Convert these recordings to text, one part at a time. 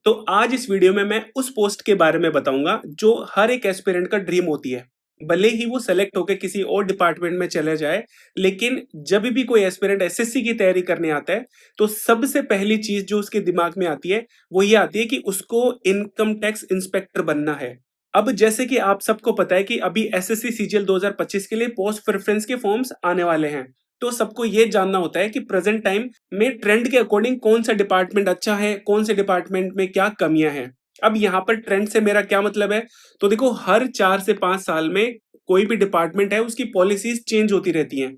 तो आज इस वीडियो में मैं उस पोस्ट के बारे में बताऊंगा जो हर एक एस्पिरेंट का ड्रीम होती है। भले ही वो सेलेक्ट होकर किसी और डिपार्टमेंट में चले जाए, लेकिन जब भी कोई एस्पिरेंट एसएससी की तैयारी करने आता है, तो सबसे पहली चीज जो उसके दिमाग में आती है, वो ये आती है कि उसको इनकम टैक्स इंस्पेक्टर बनना है। अब जैसे कि आप सबको पता है कि अभी एसएससी सीजीएल 2025 के लिए पोस्ट प्रेफरेंस के फॉर्म्स आने वाले हैं। तो सबको ये जानना होता है कि प्रेजेंट टाइम में ट्रेंड के अकॉर्डिंग कौन सा डिपार्टमेंट अच्छा है, कौन से डिपार्टमेंट में क्या कमियां हैं। अब यहाँ पर ट्रेंड से मेरा क्या मतलब है? तो देखो, हर 4 से 5 साल में कोई भी डिपार्टमेंट है उसकी पॉलिसीज चेंज होती रहती हैं।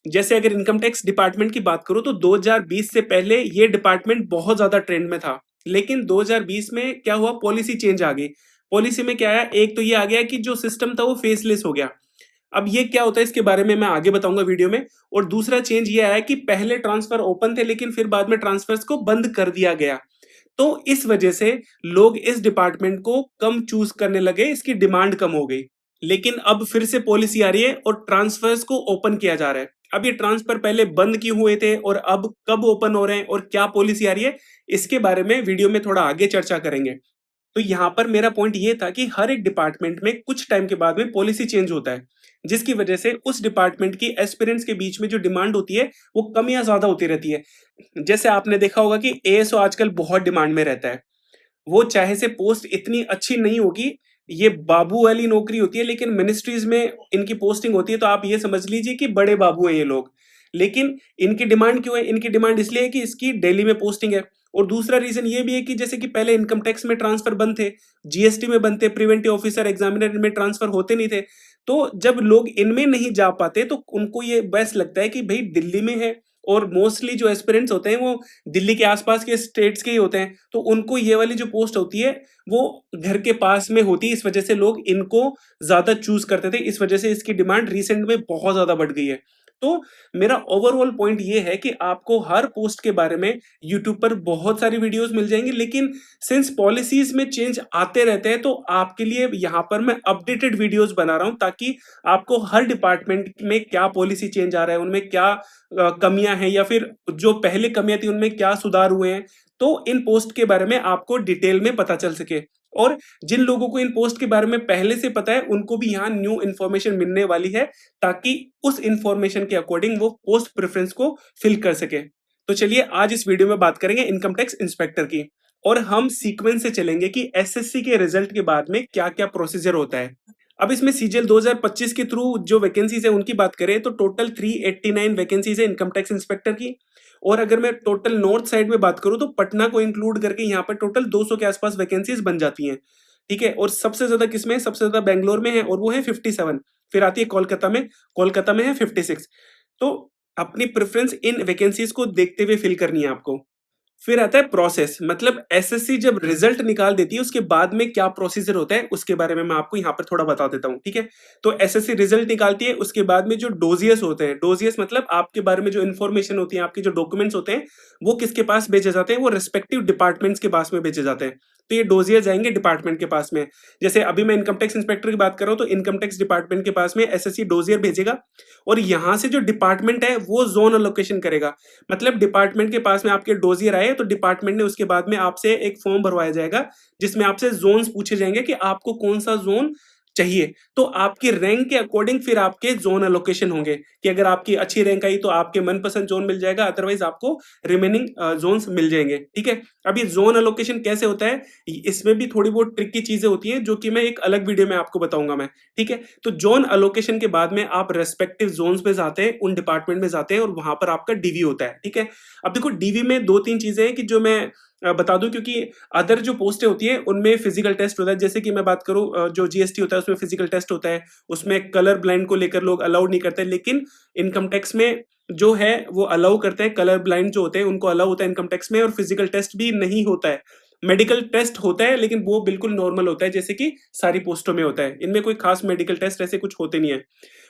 जैसे अगर इनकम टैक्स डिपार्टमेंट की बात करूं तो 2020 से पहले ये डिपार्टमेंट बहुत ज्यादा ट्रेंड में था। लेकिन 2020 में क्या हुआ, पॉलिसी चेंज आ गई। पॉलिसी में क्या आया, एक तो ये आ गया कि जो सिस्टम था वो फेसलेस हो गया। अब ये क्या होता है इसके बारे में मैं आगे बताऊंगा वीडियो में। और दूसरा चेंज ये आया कि पहले ट्रांसफर ओपन थे, लेकिन फिर बाद में ट्रांसफर्स को बंद कर दिया गया। तो इस वजह से लोग इस डिपार्टमेंट को कम चूज करने लगे, इसकी डिमांड कम हो गई। लेकिन अब फिर से पॉलिसी आ रही है और ट्रांसफर्स को ओपन किया जा रहा है। अब ये ट्रांसफर पहले बंद क्यों हुए थे और अब कब ओपन हो रहे हैं और क्या पॉलिसी आ रही है, इसके बारे में वीडियो में थोड़ा आगे चर्चा करेंगे। तो यहाँ पर मेरा पॉइंट ये था कि हर एक डिपार्टमेंट में कुछ टाइम के बाद में पॉलिसी चेंज होता है, जिसकी वजह से उस डिपार्टमेंट की एस्पिरेंट्स के बीच में जो डिमांड होती है वो कम या ज्यादा होती रहती है। जैसे आपने देखा होगा कि एएसओ आजकल बहुत डिमांड में रहता है। वो चाहे से पोस्ट इतनी अच्छी नहीं होगी, ये बाबू वाली नौकरी होती है, लेकिन मिनिस्ट्रीज में इनकी पोस्टिंग होती है तो आप ये समझ लीजिए कि बड़े बाबू हैं ये लोग। लेकिन इनकी डिमांड क्यों है? इनकी डिमांड इसलिए है कि इसकी दिल्ली में पोस्टिंग है। और दूसरा रीजन ये भी है कि जैसे कि पहले इनकम टैक्स में ट्रांसफर बंद थे, जीएसटी में बंद थे, प्रिवेंटिव ऑफिसर एग्जामिनर में ट्रांसफर होते नहीं थे। तो जब लोग इनमें नहीं जा पाते तो उनको ये बेस्ट लगता है कि भाई दिल्ली में है। और मोस्टली जो एस्पिरेंट्स होते हैं वो दिल्ली के आसपास के स्टेट्स के ही होते हैं, तो उनको ये वाली जो पोस्ट होती है वो घर के पास में होती है। इस वजह से लोग इनको ज्यादा चूज करते थे, इस वजह से इसकी डिमांड रिसेंट में बहुत ज्यादा बढ़ गई है। तो मेरा ओवरऑल पॉइंट ये है कि आपको हर पोस्ट के बारे में यूट्यूब पर बहुत सारी वीडियोस मिल जाएंगी, लेकिन सिंस पॉलिसीज में चेंज आते रहते हैं तो आपके लिए यहाँ पर मैं अपडेटेड वीडियोस बना रहा हूँ, ताकि आपको हर डिपार्टमेंट में क्या पॉलिसी चेंज आ रहा है, उनमें क्या कमियां हैं, या फिर जो पहले कमियां थी उनमें क्या सुधार हुए हैं। तो इन पोस्ट के बारे में आपको डिटेल में पता चल सके। और जिन लोगों को इन पोस्ट के बारे में पहले से पता है उनको भी यहाँ न्यू इन्फॉर्मेशन मिलने वाली है, ताकि उस इन्फॉर्मेशन के अकॉर्डिंग वो पोस्ट प्रेफरेंस को फिल कर सके। तो चलिए आज इस वीडियो में बात करेंगे इनकम टैक्स इंस्पेक्टर की। और हम सीक्वेंस से चलेंगे कि एसएससी के रिजल्ट के बाद में क्या क्या प्रोसीजर होता है। अब इसमें सीजीएल 2025 के थ्रू जो वैकेंसीज है उनकी बात करें तो टोटल 389 वैकेंसीज है इनकम टैक्स इंस्पेक्टर की। और अगर मैं टोटल नॉर्थ साइड में बात करूं तो पटना को इंक्लूड करके यहाँ पर टोटल 200 के आसपास वैकेंसीज बन जाती हैं। ठीक है, और सबसे ज्यादा किसमें है? सबसे ज्यादा बेंगलोर में है और वो है 57। फिर आती है कोलकाता में, कोलकाता में है 56। तो अपनी प्रेफरेंस इन वैकेंसीज को देखते हुए फिल करनी है आपको। फिर आता है प्रोसेस, मतलब एसएससी जब रिजल्ट निकाल देती है उसके बाद में क्या प्रोसीजर होता है उसके बारे में मैं आपको यहाँ पर थोड़ा बता देता हूँ। ठीक है, तो एसएससी रिजल्ट निकालती है, उसके बाद में जो डोजियस होते हैं, डोजियस मतलब आपके बारे में जो इन्फॉर्मेशन होती है, आपके जो डॉक्यूमेंट्स होते हैं वो किसके पास भेजे जाते हैं? वो रिस्पेक्टिव डिपार्टमेंट्स के पास में भेजे जाते हैं। तो ये डोजियर जाएंगे डिपार्टमेंट के पास में। जैसे अभी मैं इनकम टैक्स इंस्पेक्टर की बात कर रहा हूँ तो इनकम टैक्स डिपार्टमेंट के पास में एसएससी डोजियर भेजेगा। और यहाँ से जो डिपार्टमेंट है वो जोन अलोकेशन करेगा। मतलब डिपार्टमेंट के पास में आपके डोजियर आए तो डिपार्टमेंट ने उसके बाद में आपसे एक फॉर्म भरवाया जाएगा, जिसमें आपसे जोन्स पूछे जाएंगे कि आपको कौन सा जोन चाहिए। तो आपकी रैंक के अकॉर्डिंग फिर आपके जोन अलोकेशन होंगे, कि अगर आपकी अच्छी रैंक आई तो आपके मनपसंद जोन मिल जाएगा, अदरवाइज आपको रिमेनिंग जोन्स मिल जाएंगे। ठीक है, अब ये जोन अलोकेशन कैसे होता है, इसमें भी थोड़ी बहुत ट्रिकी चीजें होती हैं जो कि मैं एक अलग वीडियो में आपको बताऊंगा मैं। ठीक है, तो जोन अलोकेशन के बाद में आप रेस्पेक्टिव जोन्स पे जाते हैं, उन डिपार्टमेंट में जाते हैं और वहां पर आपका डीवी होता है। ठीक है, अब देखो डीवी में दो तीन चीजें हैं कि जो मैं बता दूं, क्योंकि अदर जो पोस्टें होती है उनमें फिजिकल टेस्ट होता है। जैसे कि मैं बात करूं जो जीएसटी होता है उसमें फिजिकल टेस्ट होता है, उसमें कलर ब्लाइंड को लेकर लोग अलाउड नहीं करते। लेकिन इनकम टैक्स में जो है वो अलाउ करते हैं, कलर ब्लाइंड जो होते हैं उनको अलाउ होता है इनकम टैक्स में। और फिजिकल टेस्ट भी नहीं होता है, मेडिकल टेस्ट होता है, लेकिन वो बिल्कुल नॉर्मल होता है जैसे कि सारी पोस्टों में होता है। इनमें कोई खास मेडिकल टेस्ट ऐसे कुछ होते नहीं है।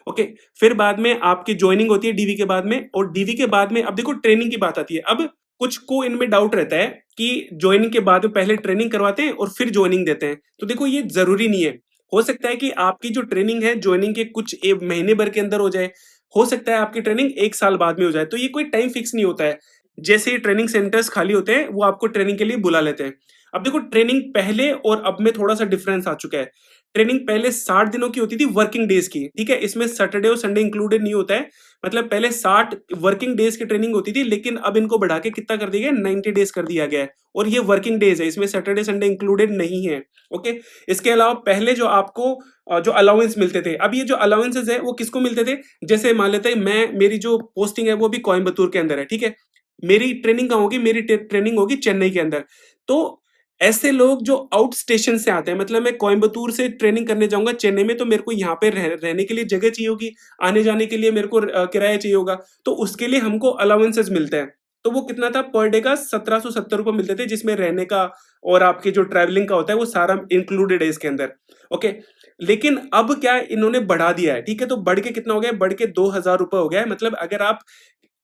ओके, फिर बाद में आपकी ज्वाइनिंग होती है डीवी के बाद में। और डीवी के बाद में अब देखो ट्रेनिंग की बात आती है। अब कुछ को इनमें डाउट रहता है कि ज्वाइनिंग के बाद में पहले ट्रेनिंग करवाते हैं और फिर ज्वाइनिंग देते हैं। तो देखो ये जरूरी नहीं है। हो सकता है कि आपकी जो ट्रेनिंग है ज्वाइनिंग के कुछ महीने भर के अंदर हो जाए, हो सकता है आपकी ट्रेनिंग 1 साल बाद में हो जाए। तो ये कोई टाइम फिक्स नहीं होता है। जैसे ही ट्रेनिंग सेंटर्स खाली होते हैं, वो आपको ट्रेनिंग के लिए बुला लेते हैं। अब देखो ट्रेनिंग पहले और अब में थोड़ा-सा डिफरेंस आ चुका है। ट्रेनिंग पहले 60 दिनों की होती थी वर्किंग डेज़ की, ठीक है? इसमें सैटरडे और संडे इंक्लूडेड नहीं होता है। मतलब पहले 60 वर्किंग डेज़ की ट्रेनिंग होती थी, लेकिन अब इनको बढ़ा के कितना कर दिया गया है? 90 डेज़ कर दिया गया है और ये वर्किंग डेज़ है, इसमें सैटरडे, संडे इंक्लूडेड नहीं है, ओके? इसके अलावा पहले जो आपको जो अलाउंस मिलते थे, अब ये जो अलाउंसेस है, वो किसको मिलते थे? जैसे मान लेते हैं मेरी जो पोस्टिंग है, वो अभी कोयंबटूर के अंदर है, ठीक है? मेरी ट्रेनिंग कहाँ होगी? मेरी ट्रेनिंग होगी चेन्नई के अंदर। तो ऐसे लोग जो आउट स्टेशन से आते हैं, मतलब मैं कोयंबटूर से ट्रेनिंग करने जाऊँगा चेन्नई में, तो मेरे को यहाँ पे रहने के लिए जगह चाहिए होगी, आने-जाने के लिए मेरे को किराया चाहिए होगा, तो उसके लिए हमको अलाउंसेस मिलते हैं। तो वो कितना था? पर डे का ₹1770 मिलते थे, जिसमें रहने का और आपके जो ट्रैवलिंग का होता है, वो सारा इंक्लूडेड है इसके अंदर, ओके। लेकिन अब क्या इन्होंने बढ़ा दिया है, ठीक है? तो बढ़ के कितना हो गया है? बढ़ के ₹2000 हो गया है। मतलब अगर आप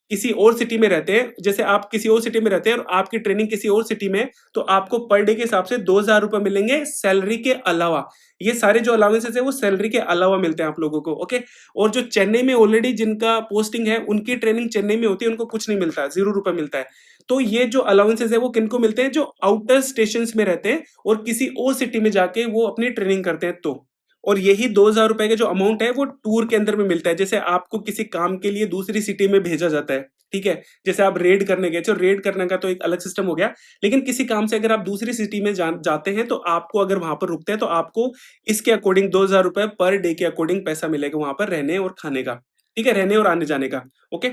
किसी और सिटी में रहते हैं, जैसे आप किसी और सिटी में रहते हैं और आपकी ट्रेनिंग किसी और सिटी में है, तो आपको पर डे के हिसाब से ₹2000 मिलेंगे सैलरी के अलावा। ये सारे जो अलाउंसेस है वो सैलरी के अलावा मिलते हैं आप लोगों को, ओके। और जो चेन्नई में ऑलरेडी जिनका पोस्टिंग है, उनकी ट्रेनिंग चेन्नई में होती है, उनको कुछ नहीं मिलता है, ₹0 मिलता है। तो ये जो अलाउंसेस है वो किनको मिलते हैं? जो आउटर स्टेशन में रहते हैं और किसी और सिटी में जाके वो अपनी ट्रेनिंग करते हैं तो। और यही ₹2000 का जो अमाउंट है वो टूर के अंदर में मिलता है। जैसे आपको किसी काम के लिए दूसरी सिटी में भेजा जाता है, ठीक है? जैसे आप रेड करने गए, चलो रेड करने का तो एक अलग सिस्टम हो गया, लेकिन किसी काम से अगर आप दूसरी सिटी में जाते हैं, तो आपको अगर वहाँ पर रुकते हैं, तो आपको इसके अकॉर्डिंग ₹2000 पर डे के अकॉर्डिंग पैसा मिलेगा वहाँ पर रहने और खाने का, ठीक है? रहने और आने-जाने का, ओके?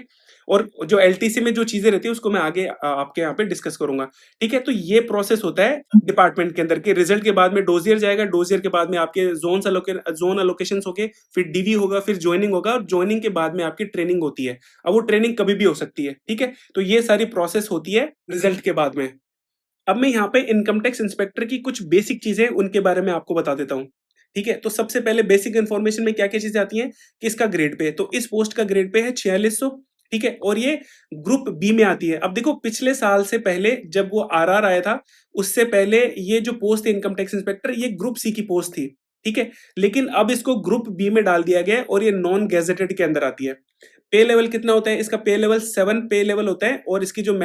और जो एलटीसी में जो चीज़ें रहती है उसको मैं आगे आपके यहाँ पे डिस्कस करूँगा, ठीक है? तो ये प्रोसेस होता है डिपार्टमेंट के अंदर के रिजल्ट के बाद में डोज़ियर जाएगा, डोज़ियर के बाद में आपके ज़ोन एलोकेशंस होके, फिर डीवी होगा, फिर जॉइनिंग होगा और जॉइनिंग के बाद में आपकी ट्रेनिंग होती है। अब वो ट्रेनिंग कभी भी हो सकती है, ठीक है? तो ये सारी प्रोसेस होती है रिजल्ट के बाद में। अब मैं यहाँ पे इनकम टैक्स इंस्पेक्टर की कुछ बेसिक चीज़ें उनके बारे में आपको बता देता हूँ, ठीक है? तो सबसे पहले बेसिक इन्फॉर्मेशन में क्या-क्या चीज़ें आती हैं, किसका ग्रेड पे है, तो इस पोस्ट का ग्रेड पे है 4600, ठीक है? और ये ग्रुप बी में आती है। अब देखो पिछले साल से पहले जब वो आरआर आया था, उससे पहले ये जो पोस्ट है इनकम टैक्स इंस्पेक्टर, ये ग्रुप सी की पोस्ट थी, ठीक है? लेकिन अब इसको ग्रुप बी में डाल दिया गया है और ये नॉन गेजेटेड के अंदर आती है। पे लेवल कितना होता है? इसका पे लेवल 7 पे लेवल होता है और इसकी जो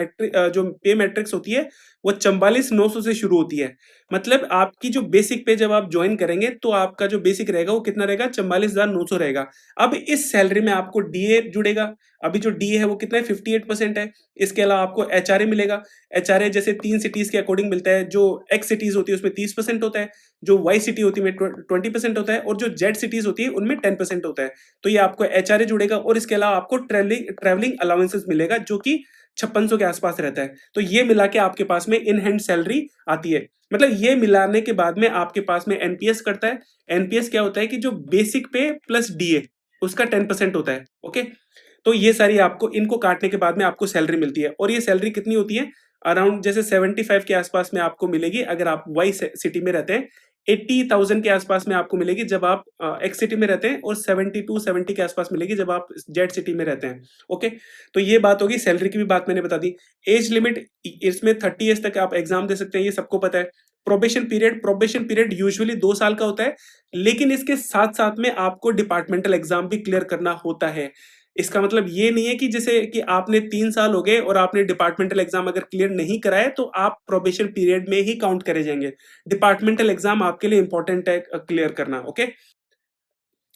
पे मैट्रिक्स होती है, वो 44,900 से शुरू होती है। मतलब आपकी जो बेसिक पे जब आप जॉइन करेंगे, तो आपका जो बेसिक रहेगा वो कितना रहेगा? 44,900 रहेगा। अब इस सैलरी में आपको डीए जुड़ेगा। अभी जो डीए है वो कितना है? 58% है। इसके अलावा आपको एचआरए मिलेगा। एचआरए जैसे 3 सिटीज़ के अकॉर्डिंग मिलता है। जो एक्स सिटीज़ होती है उसमें 30% होता है, जो वाई सिटी होती है उसमें 20% होता है और जो जेड सिटीज़ होती है उनमें 10% होता है। तो ये आपको एचआरए जुड़ेगा और इसके अलावा आपको ट्रैवलिंग अलाउंसेस मिलेगा, जो कि 5600 के आसपास रहता है। तो ये मिला के आपके पास में इन हैंड सैलरी आती है। मतलब ये मिलाने के बाद में आपके पास में एनपीएस करता है। एनपीएस क्या होता है कि जो बेसिक पे प्लस डीए उसका 10% होता है, ओके? तो ये सारी आपको इनको काटने के बाद में आपको सैलरी मिलती है और ये सैलरी कितनी होती है? अराउंड जैसे 75 के आसपास में आपको मिलेगी अगर आप वाई सिटी में रहते हैं। 80,000 के आसपास में आपको मिलेगी जब आप एक्स सिटी में रहते हैं और 72-70 के आसपास मिलेगी जब आप जेड सिटी में रहते हैं, ओके? तो ये बात होगी, सैलरी की भी बात मैंने बता दी। एज लिमिट इसमें 30 ईयर्स तक आप एग्जाम दे सकते हैं, ये सबको पता है। प्रोबेशन पीरियड यूजुअली 2 साल का होता है, लेकिन इसके साथ-साथ में आपको डिपार्टमेंटल एग्जाम भी क्लियर करना होता है। इसका मतलब ये नहीं है कि जैसे कि आपने 3 साल हो गए और आपने डिपार्टमेंटल एग्जाम अगर क्लियर नहीं करा है, तो आप प्रोबेशन पीरियड में ही काउंट करे जाएँगे। डिपार्टमेंटल एग्जाम आपके लिए इंपॉर्टेंट है क्लियर करना, ओके?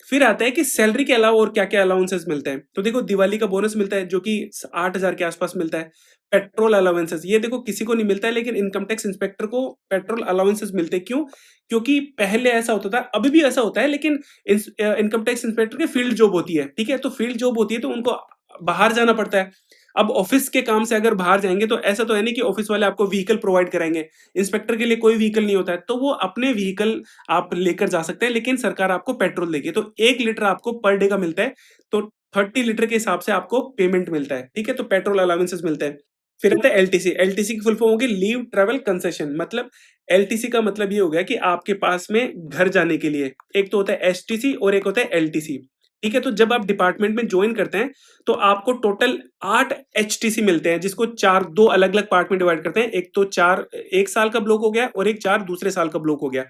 फिर आता है कि सैलरी के अलावा और क्या-क्या अलाउंसेस मिलते हैं। तो देखो दिवाली का बोनस मिलता है जो कि 8,000 के आसपास मिलता है। पेट्रोल अलाउंसेस ये देखो किसी को नहीं मिलता है, लेकिन इनकम टैक्स इंस्पेक्टर को पेट्रोल अलाउंसेस मिलते हैं। क्यों? क्योंकि पहले ऐसा होता था, अभी भी ऐसा होता है, लेकिन इनकम टैक्स इंस्पेक्टर की फील्ड जॉब होती है, ठीक है? तो फील्ड जॉब होती है तो उनको बाहर जाना पड़ता है। अब ऑफिस के काम से अगर बाहर जाएँगे तो ऐसा तो है नहीं कि ऑफिस वाले आपको व्हीकल प्रोवाइड कराएँगे। इंस्पेक्टर के लिए कोई व्हीकल नहीं होता है, तो वो अपने व्हीकल आप लेकर जा सकते हैं, लेकिन सरकार आपको पेट्रोल देगी। तो 1 लीटर आपको पर डे का मिलता है, तो 30 लीटर के हिसाब से आपको पेमेंट मिलता है, ठीक है? तो पेट्रोल अलाउंसेस मिलते हैं। फिर आता है एलटीसी। एलटीसी की फुल फॉर्म होगी लीव ट्रैवल कंसेशन। मतलब एलटीसी का मतलब ये हो गया कि आपके पास में घर जाने के लिए एक तो होता है एसटीसी और एक होता है एलटीसी, ठीक है? तो जब आप डिपार्टमेंट में जॉइन करते हैं, तो आपको टोटल 8 एचटीसी मिलते हैं, जिसको 2 अलग-अलग पार्ट में डिवाइड करते हैं। एक तो 4 1 साल का ब्लॉक हो गया और एक 4 दूसरे साल का ब्लॉक हो गया।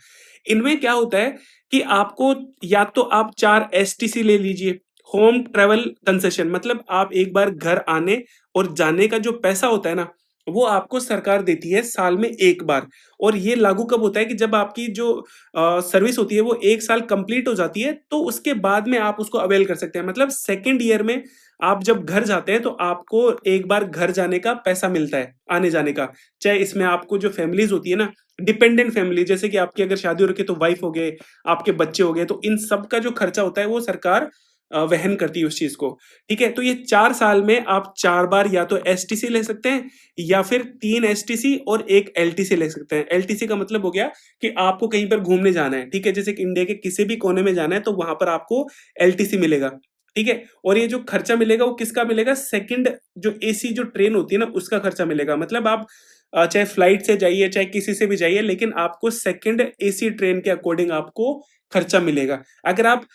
इनमें क्या होता है कि आपको या तो आप 4 एसटीसी ले लीजिए, होम ट्रैवल कंसेशन मतलब आप एक बार घर आने और जाने का जो पैसा होता है ना, वो आपको सरकार देती है साल में 1 बार। और ये लागू कब होता है कि जब आपकी जो सर्विस होती है वो 1 साल कंप्लीट हो जाती है, तो उसके बाद में आप उसको अवेल कर सकते हैं। मतलब सेकंड ईयर में आप जब घर जाते हैं तो आपको एक बार घर जाने का पैसा मिलता है, आने-जाने का। चाहे इसमें आपको जो फैमिलीज़ होती है ना, डिपेंडेंट फैमिली जैसे कि आपकी अगर शादी हो रखी है तो वाइफ हो गए, आपके बच्चे हो गए, तो इन सब का जो खर्चा होता है वो सरकार वहन करती है उस चीज़ को, ठीक है? तो ये 4 साल में आप 4 बार या तो एसटीसी ले सकते हैं या फिर 3 एसटीसी और 1 एलटीसी ले सकते हैं। एलटीसी का मतलब हो गया कि आपको कहीं पर घूमने जाना है, ठीक है? जैसे कि इंडिया के किसी भी कोने में जाना है तो वहाँ पर आपको एलटीसी मिलेगा, ठीक है? और ये जो खर्चा मिलेगा वो किसका मिलेगा? सेकंड जो एसी जो ट्रेन होती है ना उसका खर्चा मिलेगा। मतलब आप चाहे फ्लाइट से जाइए, चाहे किसी से भी जाइए लेकिन आपको सेकंड एसी ट्रेन के अकॉर्डिंग आपको खर्चा मिलेगा। अगर आप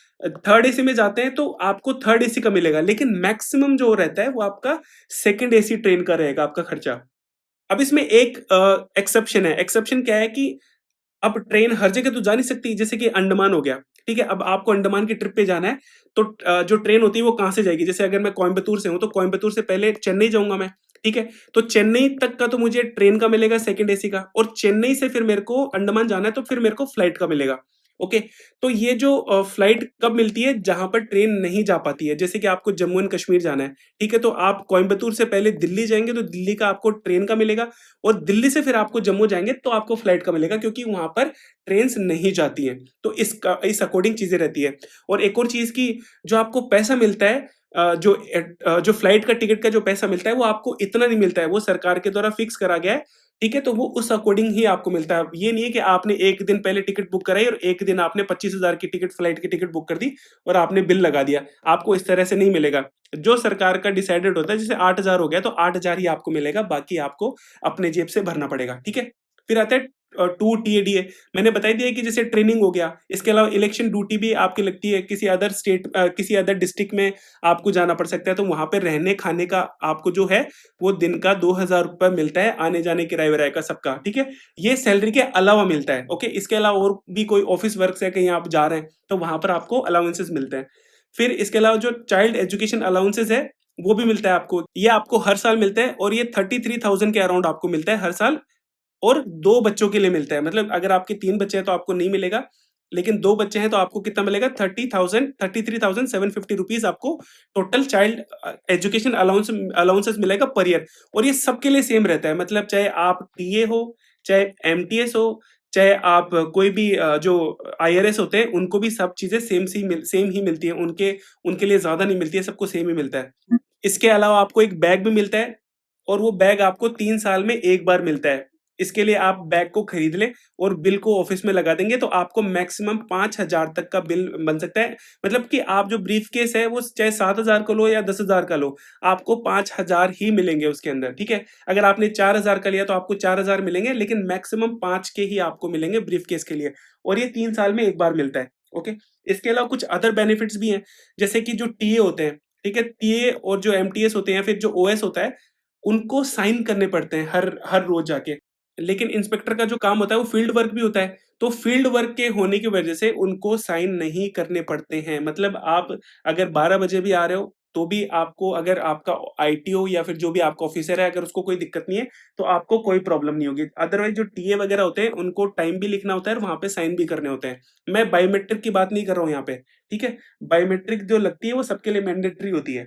थर्ड एसी में जाते हैं तो आपको थर्ड एसी का मिलेगा, लेकिन मैक्सिमम जो रहता है वो आपका सेकंड एसी ट्रेन का रहेगा आपका खर्चा। अब इसमें एक एक्सेप्शन है, एक्सेप्शन क्या है कि अब ट्रेन हर जगह तो जा नहीं सकती, जैसे कि अंडमान हो गया, ठीक है? अब आपको अंडमान की ट्रिप पे जाना है, तो जो ट्रेन होती है वो कहाँ से जाएगी? जैसे अगर मैं कोयंबटूर से हूँ, तो कोयंबटूर से पहले चेन्नई जाऊँगा मैं, ठीक है? तो चेन्नई तक का तो मुझे ट्रेन का मिलेगा सेकंड एसी का और चेन्नई से फिर मेरे को अंडमान जाना है, तो फिर मेरे को फ्लाइट का मिलेगा, ओके? तो ये जो फ्लाइट कब मिलती है? जहाँ पर ट्रेन नहीं जा पाती है। जैसे कि आपको जम्मू एंड कश्मीर जाना है, ठीक है? तो आप कोयंबटूर से पहले दिल्ली जाएँगे, तो दिल्ली का आपको ट्रेन का मिलेगा और दिल्ली से फिर आपको जम्मू जाएँगे, तो आपको फ्लाइट का मिलेगा क्योंकि वहाँ पर ट्रेन्स नहीं जाती हैं। तो इस अकॉर्डिंग चीज़ें रहती है। और एक और चीज़ कि जो आपको पैसा मिलता है जो फ्लाइट का टिकट का जो पैसा मिलता है वो आपको इतना नहीं मिलता है, वो सरकार के द्वारा फिक्स करा गया है, ठीक है? तो वो उस अकॉर्डिंग ही आपको मिलता है। ये नहीं है कि आपने 1 दिन पहले टिकट बुक कराई और 1 दिन आपने 25,000 की टिकट फ्लाइट की टिकट बुक कर दी और आपने बिल लगा दिया। आपको इस तरह से नहीं मिलेगा। जो सरकार का डिसाइडेड होता है जैसे 8,000 हो गया तो 8,000 ही आपको मिलेगा, बाकी आपको अपने जेब से भरना पड़ेगा, ठीक है? फिर आता है टूर टीएडीए। मैंने बता ही दिया कि जैसे ट्रेनिंग हो गया, इसके अलावा इलेक्शन ड्यूटी भी आपकी लगती है, किसी अदर स्टेट किसी अदर डिस्ट्रिक्ट में आपको जाना पड़ सकता है, तो वहाँ पे रहने-खाने का आपको जो है, वो दिन का ₹2,000 मिलता है, आने-जाने किराए-विराए का सबका, ठीक है? ये सैलरी के अलावा मिलता है, ओके? इसके अलावा और भी कोई ऑफिस वर्क्स है, कहीं आप जा रहे हैं, तो वहाँ पर आपको अलाउंसेस मिलते हैं। फिर इसके अलावा जो चाइल्ड एजुकेशन अलाउंसेस है, वो भी मिलता है आपको। ये आपको हर साल मिलता है और ये 33,000 के अराउंड आपको मिलता है हर साल और 2 बच्चों के लिए मिलता है। मतलब अगर आपके 3 बच्चे हैं तो आपको नहीं मिलेगा, लेकिन 2 बच्चे हैं तो आपको कितना मिलेगा 30,000 ₹33,750 आपको टोटल चाइल्ड एजुकेशन अलाउंसेस मिलेगा पर ईयर और ये सबके लिए सेम रहता है। मतलब चाहे आप टीए हो, चाहे एमटीएस हो, चाहे आप कोई भी जो आईआरएस होते हैं, उनको भी सब चीज़ें सेम ही मिलती हैं। उनके उनके लिए ज़्यादा नहीं मिलती है, सबको सेम ही मिलता है। इसके अलावा आपको एक बैग भी मिलता है और वो बैग आपको 3 साल में 1 बार मिलता है। इसके लिए आप बैग को खरीद लें और बिल को ऑफ़िस में लगा देंगे तो आपको मैक्सिमम 5,000 तक का बिल बन सकता है। मतलब कि आप जो ब्रीफ़केस है वो चाहे 7,000 का लो या 10,000 का लो, आपको 5,000 ही मिलेंगे उसके अंदर, ठीक है? अगर आपने 4,000 का लिया तो आपको 4,000 मिलेंगे लेकिन मैक्सिमम 5 के ही आपको मिलेंगे ब्रीफ़केस के लिए और ये 3 साल में 1 बार मिलता है, ओके? इसके अलावा कुछ अदर बेनिफिट्स भी हैं, जैसे कि जो टीए होते हैं, ठीक है? टीए और जो एमटीएस होते हैं या फिर जो ओएस होता है, उनको साइन करने पड़ते हैं हर हर रोज़ जाके। लेकिन इंस्पेक्टर का जो काम होता है वो फील्ड वर्क भी होता है, तो फील्ड वर्क के होने की वजह से उनको साइन नहीं करने पड़ते हैं। मतलब आप अगर 12 बजे भी आ रहे हो, तो भी आपको अगर आपका आईटीओ या फिर जो भी आपका ऑफिसर है, अगर उसको कोई दिक्कत नहीं है, तो आपको कोई प्रॉब्लम नहीं होगी। अदरवाइज़ जो टीए वगैरह होते हैं, उनको टाइम भी लिखना होता है और वहाँ पे साइन भी करने होते हैं। मैं बायोमेट्रिक की बात नहीं कर रहा हूँ यहाँ पे, ठीक है? बायोमेट्रिक जो लगती है वो सबके लिए मैंडेटरी होती है।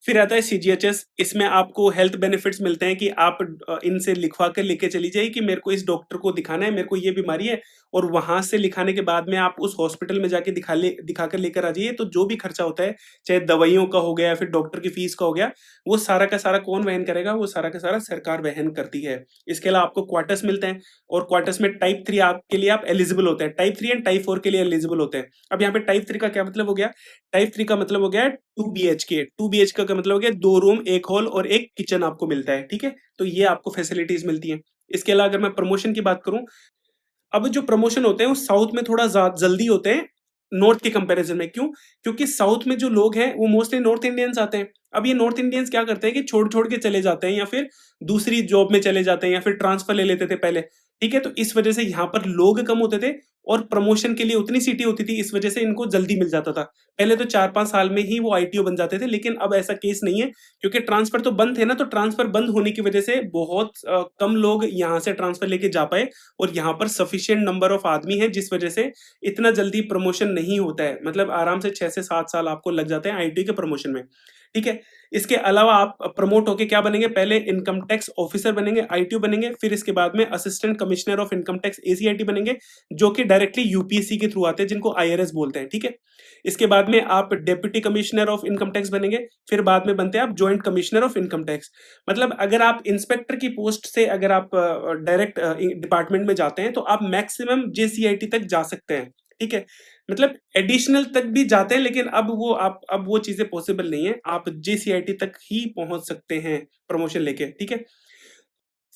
फिर आता है सीजीएचएस, इसमें आपको हेल्थ बेनिफिट्स मिलते हैं कि आप इनसे लिखवा कर लेके चली जाइए कि मेरे को इस डॉक्टर को दिखाना है, मेरे को ये बीमारी है और वहाँ से लिखाने के बाद में आप उस हॉस्पिटल में जाके दिखा कर लेकर आ जाइए, तो जो भी खर्चा होता है, चाहे दवाइयों का हो गया या फिर डॉक्टर की फीस का हो गया, वो सारा का सारा कौन वहन करेगा? वो सारा का सारा सरकार वहन करती है। इसके अलावा आपको क्वार्टर्स मिलते हैं और क्वार्टर्स में टाइप 3 आपके लिए आप एलिजिबल होते हैं, टाइप 3 एंड टाइप 4 के लिए एलिजिबल होते हैं। अब यहाँ पे टाइप 3 का क्या मतलब हो गया? टाइप 3 का मतलब हो गया 2 बीएचके, 2 बीएचके का मतलब हो गया 2 रूम, 1 हॉल और 1 किचन आपको मिलता है, ठीक है? तो ये आपको फैसिलिटीज़ मिलती हैं। इसके अलावा अगर मैं प्रमोशन की बात करूँ, अब जो प्रमोशन होते हैं वो साउथ में थोड़ा जल्दी होते हैं, नॉर्थ के कंपैरिज़न में, क्यों? क्योंकि साउथ में जो लोग हैं वो मोस्टली नॉर्थ इंडियंस आते हैं। अब ये नॉर्थ इंडियंस क्या करते हैं कि छोड़-छोड़ के चले जाते हैं या फिर दूसरी जॉब में चले जाते हैं या फिर ट्रांसफर ले लेते थे पहले, ठीक है? तो इस वजह से यहाँ पर लोग कम होते थे और प्रमोशन के लिए उतनी सीटें होती थी, इस वजह से इनको जल्दी मिल जाता था। पहले तो 4-5 साल में ही वो आईटीओ बन जाते थे, लेकिन अब ऐसा केस नहीं है, क्योंकि ट्रांसफर तो बंद थे ना, तो ट्रांसफर बंद होने की वजह से बहुत कम लोग यहाँ से ट्रांसफर लेके जा पाए और यहाँ पर सफिशिएंट नंबर ऑफ आदमी है, जिस वजह से इतना जल्दी प्रमोशन नहीं होता है। मतलब आराम से 6 से 7 साल आपको लग जाते हैं आईटी के प्रमोशन में, ठीक है? इसके अलावा आप प्रमोट होके क्या बनेंगे, पहले इनकम टैक्स ऑफिसर बनेंगे, आईटीओ बनेंगे, फिर इसके बाद में assistant commissioner of income tax ACIT बनेंगे, जो कि डायरेक्टली यूपीएससी के थ्रू आते हैं, जिनको आईआरएस बोलते हैं, ठीक है? इसके बाद में आप deputy commissioner of income tax बनेंगे, फिर बाद में बनते हैं आप joint commissioner of income tax. मतलब अगर आप इंस्पेक्टर की पोस्ट से अगर आप डायरेक्ट डिपार्टमेंट में जाते हैं, तो आप मैक्सिमम जेसीआईटी तक जा सकते हैं, ठीक है? मतलब एडिशनल तक भी जाते हैं, लेकिन अब वो चीजें पॉसिबल नहीं है, आप जेसीआईटी तक ही पहुंच सकते हैं प्रमोशन लेके, ठीक है?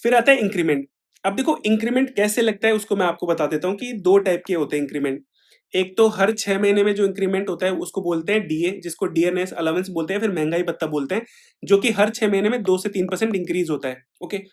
फिर आता है इंक्रीमेंट। अब देखो इंक्रीमेंट कैसे लगता है, उसको मैं आपको बता देता हूँ कि दो टाइप के होते हैं इंक्रीमेंट। एक तो हर 6 महीने में जो इंक्रीमेंट होता है उसको बोलते हैं डीए, जिसको डीएनएस अलाउंस बोलते हैं, फिर महंगाई भत्ता बोलते हैं, जो कि हर 6 महीने में 2 से 3% इंक्रीज होता है। ओके।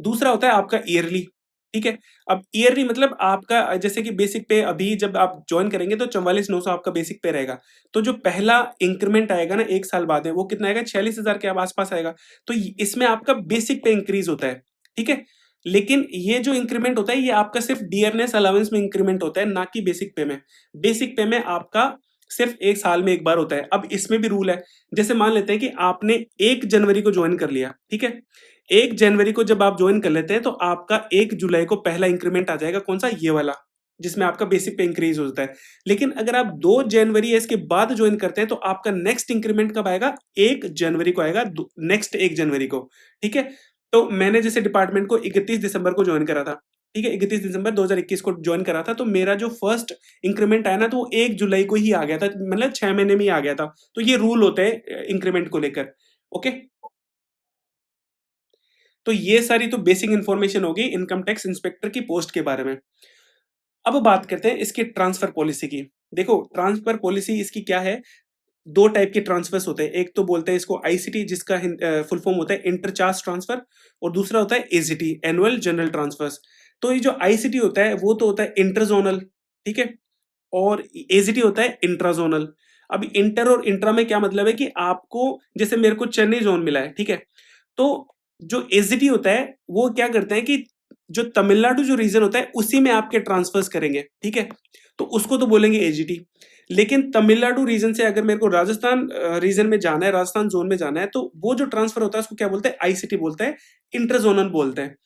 दूसरा होता है आपका ईयरली, ठीक है? अब ईयरली मतलब आपका जैसे कि बेसिक पे अभी जब आप ज्वाइन करेंगे तो 44,900 आपका बेसिक पे रहेगा। तो जो पहला इंक्रीमेंट आएगा ना 1 साल बाद में, वो कितना आएगा, 46,000 के आसपास आएगा। तो इसमें आपका बेसिक पे इंक्रीज होता है, ठीक है? लेकिन ये जो इंक्रीमेंट होता है ये आपका सिर्फ डियरनेस अलाउंस में इंक्रीमेंट होता है, ना कि बेसिक पे में। बेसिक पे में आपका सिर्फ 1 साल में एक बार होता है। अब इसमें भी रूल है, जैसे मान लेते हैं कि आपने 1 जनवरी को ज्वाइन कर लिया, ठीक है? 1 जनवरी को जब आप ज्वाइन कर लेते हैं तो आपका 1 जुलाई को पहला इंक्रीमेंट आ जाएगा, कौन सा, ये वाला, जिसमें आपका बेसिक पे इंक्रीज होता है। लेकिन अगर आप 2 जनवरी या इसके बाद ज्वाइन करते हैं तो आपका नेक्स्ट इंक्रीमेंट कब आएगा, 1 जनवरी को आएगा, नेक्स्ट 1 जनवरी को, ठीक है? तो मैंने जैसे डिपार्टमेंट को 31 दिसंबर को ज्वाइन करा था, ठीक है? 31 दिसंबर 2021 को ज्वाइन करा था, तो मेरा जो फर्स्ट इंक्रीमेंट आया ना, तो वो 1 जुलाई को ही आ गया था, मतलब 6 महीने में ही आ गया था। तो ये रूल होते हैं इंक्रीमेंट को लेकर। ओके। तो ये सारी तो बेसिक इंफॉर्मेशन होगी इनकम टैक्स इंस्पेक्टर की पोस्ट के बारे में। अब बात करते हैं इसकी ट्रांसफर पॉलिसी की। देखो ट्रांसफर पॉलिसी इसकी क्या है, दो टाइप के ट्रांसफर्स होते हैं। एक तो बोलते हैं इसको आईसीटी, जिसका फुल फॉर्म होता है इंटरचार्ज ट्रांसफर, और दूसरा होता है एजीटी, एनुअल जनरल ट्रांसफर्स। तो ये जो आईसीटी होता है वो तो होता है इंटरजोनल, ठीक है? और एजीटी होता है इंट्राजोनल। अब इंटर और इंट्रा में क्या मतलब है कि आपको, जैसे मेरे को चेन्नई जोन मिला है, ठीक है? तो जो एजीटी होता है वो क्या करते हैं कि जो तमिलनाडु जो रीजन होता है उसी में आपके ट्रांसफर्स करेंगे, ठीक है? तो उसको तो बोलेंगे एजीटी। लेकिन तमिलनाडु रीजन से अगर मेरे को राजस्थान रीजन में जाना है, राजस्थान जोन में जाना है, तो वो जो ट्रांसफर होता है उसको क्या बोलते हैं, आईसीटी बोलते हैं, इंटरजोनल बोलते हैं।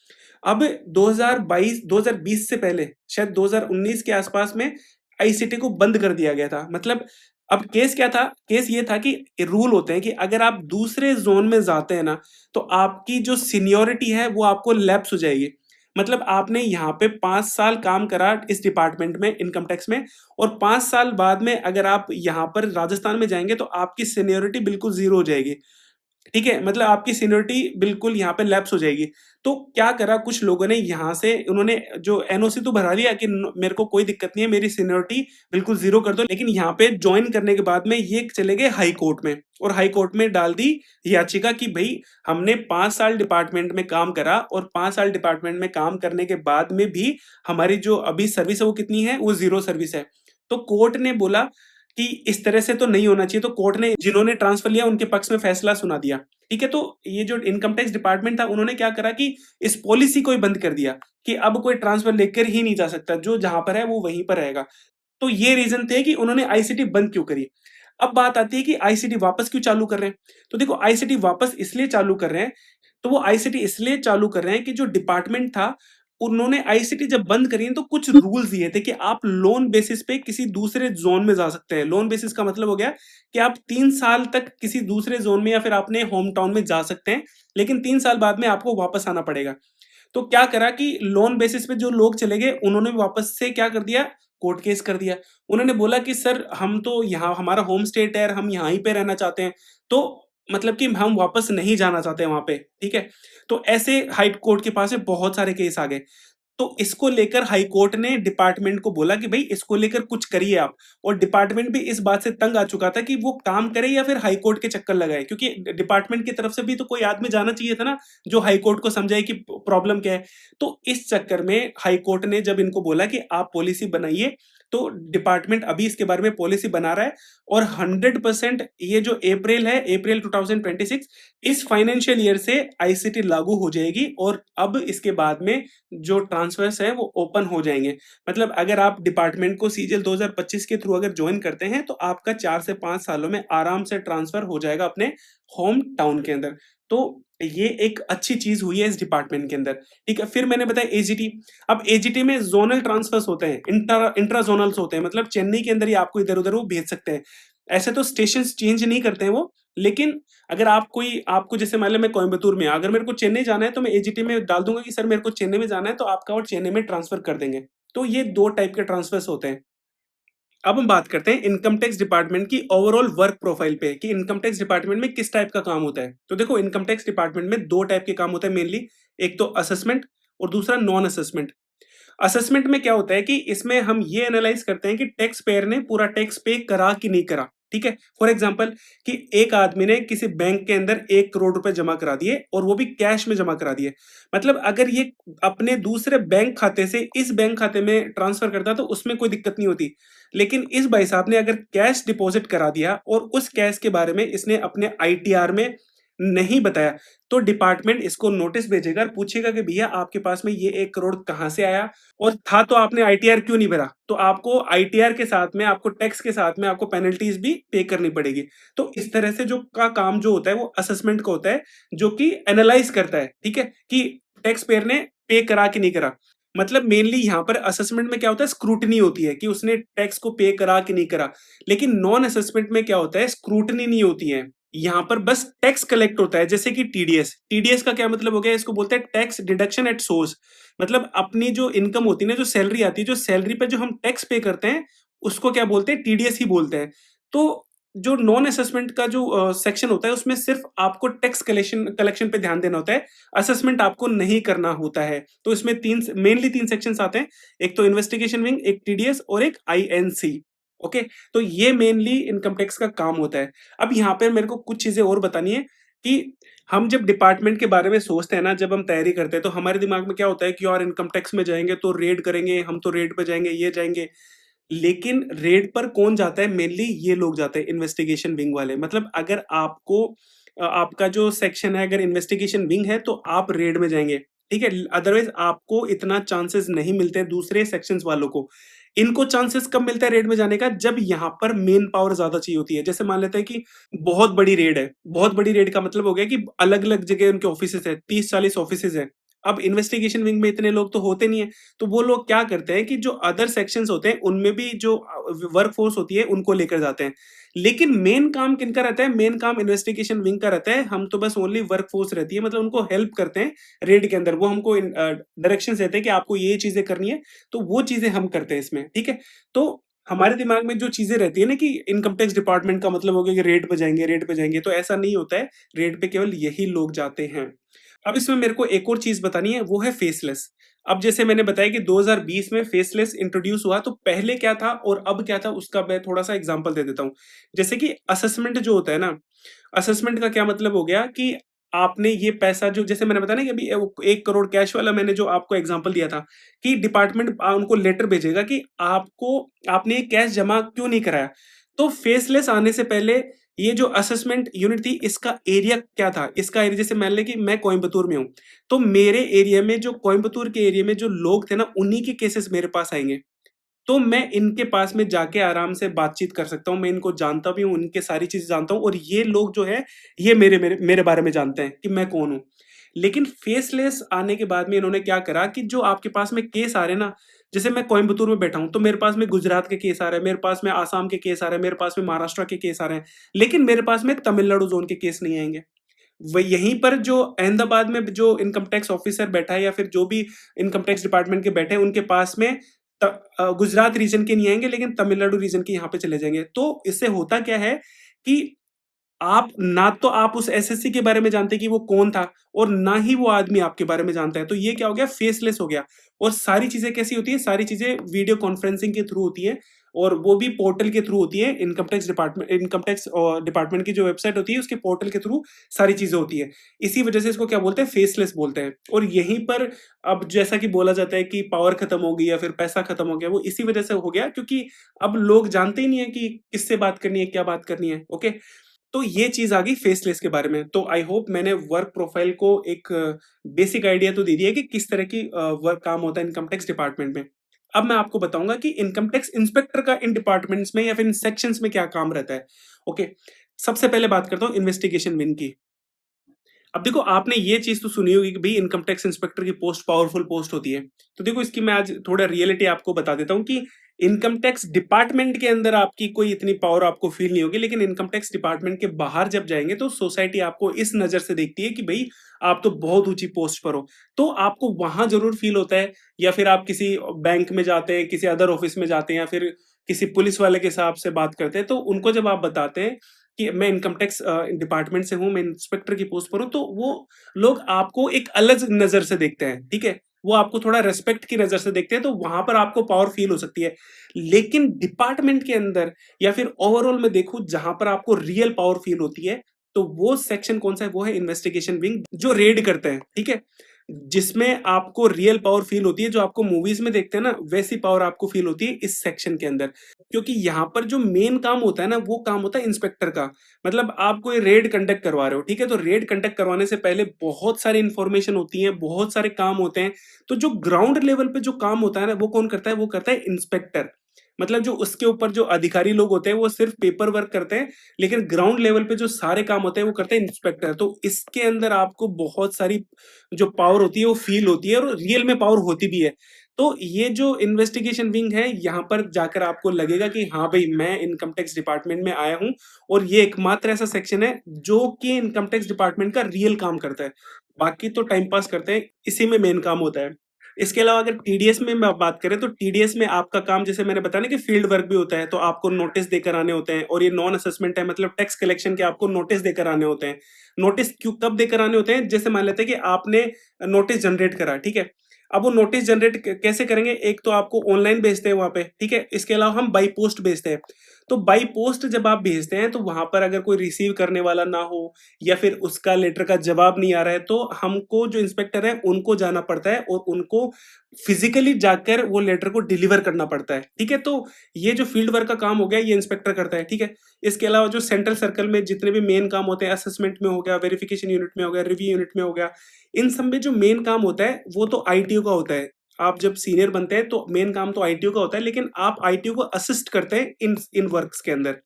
अब 2020 से पहले शायद 2019 के आसपास में आईसीटी को बंद कर दिया गया था। मतलब अब केस क्या था, केस ये था कि रूल होते हैं कि अगर आप दूसरे जोन में जाते हैं ना, तो आपकी जो सीनियोरिटी है वो आपको लैप्स हो जाएगी। मतलब आपने यहाँ पे 5 साल काम करा इस डिपार्टमेंट में, इनकम टैक्स में, और 5 साल बाद में अगर आप यहाँ पर राजस्थान में जाएंगे तो आपकी सीनियोरिटी बिल्कुल जीरो हो जाएगी, ठीक है? मतलब आपकी सीनियरिटी बिल्कुल यहाँ पे लैप्स हो जाएगी। तो क्या करा कुछ लोगों ने, यहाँ से उन्होंने जो एनओसी तो भरा लिया कि मेरे को कोई दिक्कत नहीं है, मेरी सीनियरिटी बिल्कुल जीरो कर दो, लेकिन यहाँ पे ज्वाइन करने के बाद में ये चले गए हाई कोर्ट में, और हाई कोर्ट में डाल दी याचिका कि भाई हमने 5 साल डिपार्टमेंट में काम करा, और 5 साल डिपार्टमेंट में काम करने के बाद में भी हमारी जो अभी सर्विस है वो कितनी है, वो जीरो सर्विस है। तो कोर्ट ने बोला कि इस तरह से तो नहीं होना चाहिए, तो कोर्ट ने जिन्होंने ट्रांसफर लिया उनके पक्ष में फैसला सुना दिया, ठीक है? तो ये जो इनकम टैक्स डिपार्टमेंट था उन्होंने क्या करा कि इस पॉलिसी को ही बंद कर दिया कि अब कोई ट्रांसफर लेकर ही नहीं जा सकता, जो जहां पर है वो वहीं पर रहेगा। तो ये रीजन थे कि उन्होंने आईसीटी बंद क्यों करी। अब बात आती है कि आईसीटी वापस क्यों चालू कर रहे हैं। तो देखो आईसीटी वापस इसलिए चालू कर रहे हैं, तो वो आईसीटी इसलिए चालू कर रहे हैं कि जो डिपार्टमेंट था, उन्होंने आईसीटी जब बंद करी है, तो कुछ रूल्स दिए थे कि आप लोन बेसिस पे किसी दूसरे जोन में जा सकते हैं। लोन बेसिस का मतलब हो गया कि आप 3 साल तक किसी दूसरे जोन में या फिर अपने होम टाउन में जा सकते हैं, लेकिन 3 साल बाद में आपको वापस आना पड़ेगा। तो क्या करा कि लोन बेसिस पे जो लोग चले गए, उन्होंने भी वापस से क्या कर दिया, कोर्ट केस कर दिया। उन्होंने बोला कि सर हम तो यहाँ, हमारा होम स्टेट है, हम यहाँ ही पे रहना चाहते हैं, तो मतलब कि हम वापस नहीं जाना चाहते वहां पे, ठीक है? तो ऐसे हाई कोर्ट के पास में बहुत सारे केस आ गए। तो इसको लेकर हाई कोर्ट ने डिपार्टमेंट को बोला कि भाई इसको लेकर कुछ करिए आप। और डिपार्टमेंट भी इस बात से तंग आ चुका था कि वो काम करे या फिर हाई कोर्ट के चक्कर लगाए, क्योंकि डिपार्टमेंट की तरफ से भी तो कोई आदमी जाना चाहिए था ना, जो हाई कोर्ट को समझाए कि प्रॉब्लम क्या है। तो इस चक्कर में हाई कोर्ट ने जब इनको बोला कि आप पॉलिसी बनाइए, तो डिपार्टमेंट अभी इसके बारे में पॉलिसी बना रहा है। और 100% ये जो अप्रैल है, अप्रैल 2026, इस फाइनेंशियल ईयर से आईसीटी लागू हो जाएगी। और अब इसके बाद में जो ट्रांसफर्स है वो ओपन हो जाएंगे। मतलब अगर आप डिपार्टमेंट को सीजीएल 2025 के थ्रू अगर ज्वाइन करते हैं तो आपका 4 से 5 सालों में आराम से ट्रांसफर हो जाएगा अपने होम टाउन के अंदर। तो ये एक अच्छी चीज हुई है इस डिपार्टमेंट के अंदर। ठीक है, फिर मैंने बताया एजीटी। अब एजीटी में जोनल ट्रांसफर्स होते हैं, इंट्रा जोनल्स होते हैं, मतलब चेन्नई के अंदर ही आपको इधर उधर वो भेज सकते हैं। ऐसे तो स्टेशन चेंज नहीं करते हैं वो, लेकिन अगर आप कोई आपको जैसे मान लो मैं कोयम्बतूर में, अगर मेरे को चेन्नई जाना है तो मैं एजीटी में डाल दूंगा कि सर मेरे को चेन्नई में जाना है, तो आपका और चेन्नई में ट्रांसफर कर देंगे। तो ये दो टाइप के ट्रांसफर्स होते हैं। अब हम बात करते हैं इनकम टैक्स डिपार्टमेंट की ओवरऑल वर्क प्रोफाइल पे, कि इनकम टैक्स डिपार्टमेंट में किस टाइप का काम होता है। तो देखो, इनकम टैक्स डिपार्टमेंट में दो टाइप के काम होते हैं मेनली। एक तो असेसमेंट और दूसरा नॉन असेसमेंट। असेसमेंट में क्या होता है कि इसमें हम ये एनालाइज करते हैं कि टैक्स पेयर ने पूरा टैक्स पे करा कि नहीं करा। ठीक है, फॉर एग्जांपल कि एक आदमी ने किसी बैंक के अंदर 1 करोड़ रुपए जमा करा दिए, और वो भी कैश में जमा करा दिए। मतलब अगर ये अपने दूसरे बैंक खाते से इस बैंक खाते में ट्रांसफर करता तो उसमें कोई दिक्कत नहीं होती। लेकिन इस भाई साहब ने अगर कैश डिपॉजिट करा दिया और उस कैश के बारे में इसने अपने आईटीआर में नहीं बताया, तो डिपार्टमेंट इसको नोटिस भेजेगा और पूछेगा कि भैया आपके पास में ये 1 करोड़ कहां से आया, और था तो आपने आईटीआर क्यों नहीं भरा। तो आपको आईटीआर के साथ में, आपको टैक्स के साथ में आपको पेनल्टीज भी पे करनी पड़ेगी। तो इस तरह से जो का काम जो होता है वो असेसमेंट का होता है, जो कि एनालाइज करता है, ठीक है, कि टैक्स पेयर ने पे करा कि नहीं करा। मतलब मेनली यहाँ पर असेसमेंट में क्या होता है, स्क्रूटनी होती है कि उसने टैक्स को पे करा कि नहीं करा। लेकिन नॉन असेसमेंट में क्या होता है, स्क्रूटनी नहीं होती है, यहाँ पर बस टैक्स कलेक्ट होता है। जैसे कि टीडीएस, टीडीएस का क्या मतलब हो गया, इसको बोलते हैं टैक्स डिडक्शन एट सोर्स। मतलब अपनी जो इनकम होती है ना, जो सैलरी आती है, जो सैलरी पे जो हम टैक्स पे करते हैं, उसको क्या बोलते हैं, टीडीएस ही बोलते हैं। तो जो नॉन असेसमेंट का जो सेक्शन होता है, उसमें सिर्फ आपको टैक्स कलेक्शन कलेक्शन पे ध्यान देना होता है, असेसमेंट आपको नहीं करना होता है। तो इसमें मेनली तीन सेक्शंस आते हैं, एक तो इन्वेस्टिगेशन विंग, एक टीडीएस और एक आईएनसी। ओके, तो ये मेनली इनकम टैक्स का काम होता है। अब यहाँ पे मेरे को कुछ चीजें और बतानी है कि हम जब डिपार्टमेंट के बारे में सोचते हैं ना, जब हम तैयारी करते हैं, तो हमारे दिमाग में क्या होता है कि यार इनकम टैक्स में जाएंगे तो रेड करेंगे, हम तो रेड पे जाएंगे, ये जाएंगे। लेकिन रेड पर कौन जाता है, मेनली ये लोग जाते हैं, इन्वेस्टिगेशन विंग वाले। मतलब अगर आपको आपका जो सेक्शन है अगर इन्वेस्टिगेशन विंग है तो आप रेड में जाएंगे। ठीक है, अदरवाइज आपको इतना चांसेस नहीं मिलते दूसरे सेक्शंस वालों को। इनको चांसेस कब मिलता है रेड में जाने का, जब यहाँ पर मेन पावर ज्यादा चाहिए होती है। जैसे मान लेते हैं कि बहुत बड़ी रेड है, बहुत बड़ी रेड का मतलब हो गया कि अलग अलग जगह उनके ऑफिसेस है, 30-40 ऑफिसेस है। अब इन्वेस्टिगेशन विंग में इतने लोग तो होते नहीं है, तो वो लोग क्या करते हैं कि जो अदर सेक्शंस होते हैं उनमें भी जो वर्क फोर्स होती है उनको लेकर जाते हैं। लेकिन मेन काम किनका रहता है, मेन काम इन्वेस्टिगेशन विंग का रहता है। हम तो बस ओनली वर्क फोर्स रहती है, मतलब उनको हेल्प करते हैं रेड के अंदर। वो हमको डायरेक्शन देते हैं कि आपको ये चीजें करनी है, तो वो चीजें हम करते हैं इसमें। ठीक है, तो हमारे दिमाग में जो चीजें रहती है ना कि इनकम टैक्स डिपार्टमेंट का मतलब हो गया कि रेड पे जाएंगे, रेड पे जाएंगे, तो ऐसा नहीं होता है। रेड पे केवल यही लोग जाते हैं। अब इसमें मेरे को एक और चीज बतानी है, वो है फेसलेस। अब जैसे मैंने बताया कि 2020 में फेसलेस इंट्रोड्यूस हुआ, तो पहले क्या था और अब क्या था उसका मैं थोड़ा सा एग्जांपल दे देता हूँ। जैसे कि असेसमेंट जो होता है ना, असेसमेंट का क्या मतलब हो गया कि आपने ये पैसा जो, जैसे मैंने बताया ना कि अभी 1 करोड़ कैश वाला मैंने जो आपको एग्जांपल दिया था, कि डिपार्टमेंट उनको लेटर भेजेगा कि आपको आपने ये कैश जमा क्यों नहीं कराया। तो फेसलेस आने से पहले ये जो असेसमेंट यूनिट थी, इसका एरिया क्या था, इसका एरिया, जैसे मान लें कि मैं कोयम्बतूर में हूँ, तो मेरे एरिया में जो कोयम्बतूर के एरिया में जो लोग थे ना, उन्हीं के केसेस मेरे पास आएंगे। तो मैं इनके पास में जाके आराम से बातचीत कर सकता हूँ, मैं इनको जानता भी हूँ, उनके सारी चीजें जानता हूँ, और ये लोग जो है ये मेरे मेरे मेरे बारे में जानते हैं कि मैं कौन हूँ। लेकिन फेसलेस आने के बाद में इन्होंने क्या करा कि जो आपके पास में केस आ रहे हैं ना, जैसे मैं कोयम्बतूर में बैठा हूं तो मेरे पास में गुजरात के केस आ रहे हैं, मेरे पास में आसाम के केस आ रहे हैं, मेरे पास में महाराष्ट्र के केस आ रहे हैं, लेकिन मेरे पास में तमिलनाडु जोन के केस नहीं आएंगे। वह यहीं पर जो अहमदाबाद में जो इनकम टैक्स ऑफिसर बैठा है या फिर जो भी इनकम टैक्स डिपार्टमेंट के बैठे हैं, उनके पास में गुजरात रीजन के नहीं आएंगे, लेकिन तमिलनाडु रीजन के यहाँ पे चले जाएंगे। तो इससे होता क्या है कि आप उस एसएससी के बारे में जानते कि वो कौन था और ना ही वो आदमी आपके बारे में जानता है। तो ये क्या हो गया? फेसलेस हो गया। और सारी चीज़ें कैसी होती हैं? सारी चीज़ें वीडियो कॉन्फ्रेंसिंग के थ्रू होती हैं और वो भी पोर्टल के थ्रू होती है। इनकम टैक्स डिपार्टमेंट की जो वेबसाइट होती है उसके पोर्टल के थ्रू सारी चीज़ें होती हैं। इसी वजह से इसको क्या बोलते हैं? फेसलेस बोलते हैं। और यहीं पर अब जैसा कि बोला जाता है कि पावर खत्म हो गई या फिर पैसा खत्म हो गया, वो इसी वजह से हो गया क्योंकि अब लोग जानते ही नहीं है कि किससे बात करनी है, क्या बात करनी है। ओके? तो ये चीज़ आ गई फेसलेस के बारे में। तो आई होप मैंने वर्क प्रोफाइल को एक बेसिक आइडिया तो दे दिया कि किस तरह की वर्क काम होता है इनकम टैक्स डिपार्टमेंट में। अब मैं आपको बताऊँगा कि इनकम टैक्स इंस्पेक्टर का इन डिपार्टमेंट्स में या फिर इन सेक्शंस में क्या काम रहता है। ओके, सबसे पहले बात करता हूँ इन्वेस्टिगेशन विंग की। अब देखो आपने ये चीज़ तो सुनी होगी कि भई इनकम टैक्स इंस्पेक्टर की पोस्ट पावरफुल पोस्ट होती है। तो देखो इसकी मैं आज थोड़ा रियलिटी आपको बता देता हूँ कि इनकम टैक्स डिपार्टमेंट के अंदर आपकी कोई इतनी पावर आपको फ़ील नहीं होगी, लेकिन इनकम टैक्स डिपार्टमेंट के बाहर जब जाएँगे तो सोसाइटी आपको इस नज़र से देखती है कि भई आप तो बहुत ऊँची पोस्ट पर हो। तो आपको वहाँ ज़रूर फ़ील होता है या फिर आप किसी बैंक में जाते हैं, किसी अदर ऑफ़िस में जाते हैं या फिर किसी पुलिस वाले के साहब से बात करते हैं, तो उनको जब आप बताते हैं कि मैं इनकम टैक्स डिपार्टमेंट से हूँ, मैं इंस्पेक्टर की पोस्ट पर हूँ, तो वो लोग आपको एक अलग नज़र से देखते हैं, ठीक है? वो आपको थोड़ा रिस्पेक्ट की नज़र से देखते हैं, तो वहाँ पर आपको पावर फ़ील हो सकती है। लेकिन डिपार्टमेंट के अंदर या फिर ओवरऑल मैं देखूँ जहाँ पर आपको रियल पावर फ़ील होती है, तो वो सेक्शन कौन-सा है? वो है इन्वेस्टिगेशन विंग जो रेड करते हैं, ठीक है? जिसमें आपको रियल पावर फ़ील होती है, जो आपको मूवीज़ में देखते हैं ना, वैसी पावर आपको फ़ील होती है इस सेक्शन के अंदर। क्योंकि यहाँ पर जो मेन काम होता है ना, वो काम होता है इंस्पेक्टर का। मतलब आप कोई रेड कंडक्ट करवा रहे हो, ठीक है? तो रेड कंडक्ट करवाने से पहले बहुत सारी इन्फॉर्मेशन होती है, बहुत सारे काम होते हैं। तो जो ग्राउंड लेवल पे जो काम होता है ना, वो कौन करता है? वो करता है इंस्पेक्टर। मतलब जो उसके ऊपर जो अधिकारी लोग होते हैं, वो सिर्फ़ पेपर वर्क करते हैं, लेकिन ग्राउंड लेवल पे जो सारे काम होते हैं, वो करते हैं इंस्पेक्टर। तो इसके अंदर आपको बहुत सारी जो पावर होती है, वो फ़ील होती है और रियल में पावर होती भी है। तो ये जो इन्वेस्टिगेशन विंग है, यहाँ पर जाकर आपको लगेगा कि हाँ भई, मैं इनकम टैक्स डिपार्टमेंट में आया हूँ और ये एकमात्र ऐसा सेक्शन है, जो कि इनकम टैक्स डिपार्टमेंट का रियल काम करता है। बाकी तो टाइम पास करते हैं, इसी में मेन काम होता है। इसके अलावा अगर टीडीएस में बात करें, तो टीडीएस में आपका काम जैसे मैंने बताया ना कि फील्ड वर्क भी होता है, तो आपको नोटिस देकर आने होते हैं और ये नॉन असेसमेंट है, मतलब टैक्स कलेक्शन के आपको नोटिस देकर आने होते हैं। नोटिस क्यों कब देकर आने होते हैं? जैसे मान लेते हैं कि आपने नोटिस जनरेट करा, ठीक है? अब वो नोटिस जनरेट कैसे करेंगे? एक तो आपको ऑनलाइन भेजते हैं वहाँ पे, ठीक है? इसके अलावा हम बाई पोस्ट भेजते हैं। तो बाई पोस्ट जब आप भेजते हैं, तो वहाँ पर अगर कोई रिसीव करने वाला ना हो या फिर उसका लेटर का जवाब नहीं आ रहा है, तो हमको जो इंस्पेक्टर है, उनको जाना पड़ता है और उनको फिज़िकली जाकर वो लेटर को डिलीवर करना पड़ता है, ठीक है? तो ये जो फील्ड वर्क का काम हो गया, ये इंस्पेक्टर करता है, ठीक है? इसके अलावा जो सेंट्रल सर्कल में जितने भी मेन काम होते हैं, असेसमेंट में हो गया, वेरिफिकेशन यूनिट में हो गया, रिव्यू यूनिट में हो गया, इन सब में जो मेन काम होता है, वो तो आईटीओ का होता है। आप जब सीनियर बनते हैं, तो मेन काम तो आईटीओ का होता है, लेकिन आप आईटीओ को असिस्ट करते हैं इन इन वर्क्स के अंदर,